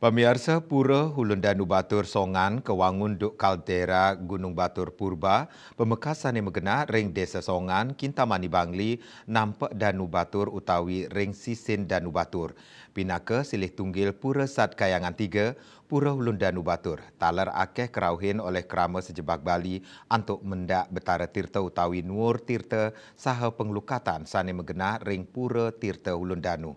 Pemirsa Pura Hulundanu Batur Songan kewangun duk kaldera Gunung Batur Purba, pemekasan yang megena ring Desa Songan, Kintamani Bangli, nampak Danu Batur utawi ring Sisin Danu Batur. Pinaka silih tunggil Pura Sat Kayangan 3, Pura Hulundanu Batur. Talar akeh kerauhin oleh kerama sejebak Bali untuk mendak Betara Tirta utawi Nur Tirta saha pengelukatan sane megena ring Pura Tirta Hulundanu.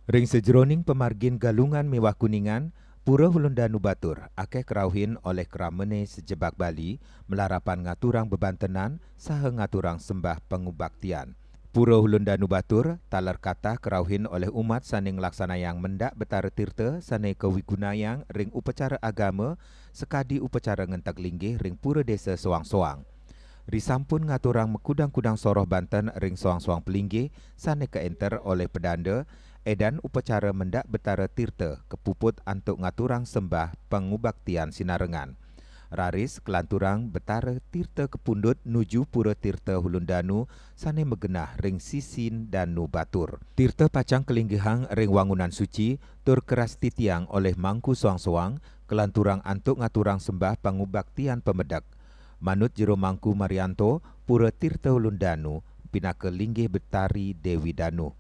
Ring sejeroning pemargin galungan mewah kuningan, Pura Hulundanu Batur akeh kerauhin oleh keramene sejebak Bali melarapan ngaturang bebantenan saha ngaturang sembah pengubaktian. Pura Hulundanu Batur talar kata kerauhin oleh umat saning laksanayang mendak Betara Tirta sane kewigunayang ring upacara agama sekadi upacara ngentak linggih ring Pura Desa Soang-Soang. Risampun ngaturang mekudang-kudang soroh Banten ring soang-soang pelinggih sane keenter oleh pedanda edan upacara mendak Betara Tirta kepuput antuk ngaturang sembah pengubaktian sinarengan. Raris kelanturang Betara Tirta kepundut nuju Pura Tirta Hulundanu sane megenah ring Sisin Danu Batur. Tirta pacang kelinggihang ring wangunan suci tur keras titiang oleh mangku soang-soang kelanturang antuk ngaturang sembah pengubaktian pemedak. Manut jero Mangku Marianto, Pura Tirta Hulundanu pinaka linggih Betari Dewi Danu.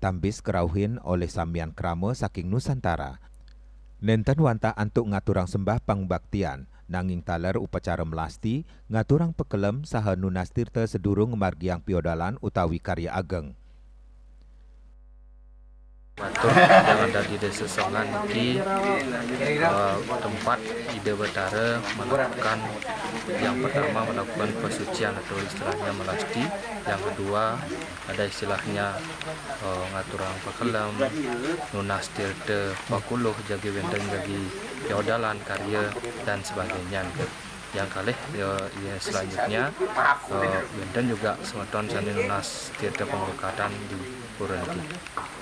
Tambis kerauhin oleh samian krama saking Nusantara. Nenten wanta antuk ngaturang sembah pangbaktian, nanging talar upacara melasti ngaturang pekelem saha nunas tirta sedurung margiang piodalan utawi karya ageng. Batur yang ada di Desa Songan ini tempat Ida Betara melakukan yang pertama melakukan pesucian atau istilahnya melasti, yang kedua ada istilahnya ngaturang pakelam, nunas tirta, pakuluh, jagi wendeng, jagi feodalan, karya dan sebagainya. Yang kalih selanjutnya wenden juga semeton sani nunas tirta pengelukatan di Pura niki.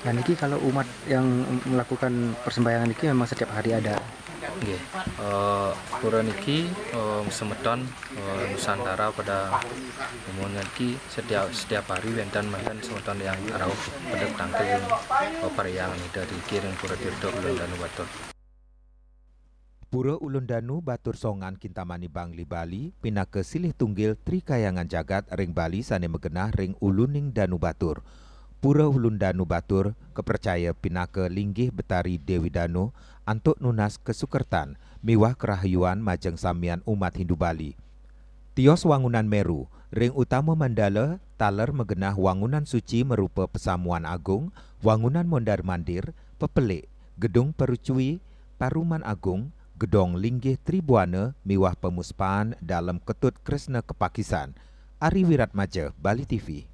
Nah niki kalau umat yang melakukan persembahyangan niki memang setiap hari ada. Nggih. Pura niki semeton Nusantara pada umumnya niki setiap hari wenten manten semeton yang arau pada tangkel perayaan dari kiring Pura Tirta Hulundanu Batur. Pura Hulundanu Batur Songan Kintamani Bangli Bali pinaka silih tunggil Trikayangan Jagat ring Bali sane megenah ring uluning Danu Batur. Pura Hulundanu Batur kepercaya pinaka linggih Betari Dewi Danu antuk nunas kesukertan miwah kerahayuan majeng samian umat Hindu Bali. Tios wangunan Meru, ring utama Mandala taler megenah wangunan suci merupa Pesamuan Agung, wangunan Mondar Mandir, Pepelik, Gedung Perucui, Paruman Agung, Gedong Linggih Tribuana miwah pemuspaan dalam Ketut Kresna Kepakisan. Ari Wiratmaja, Bali TV.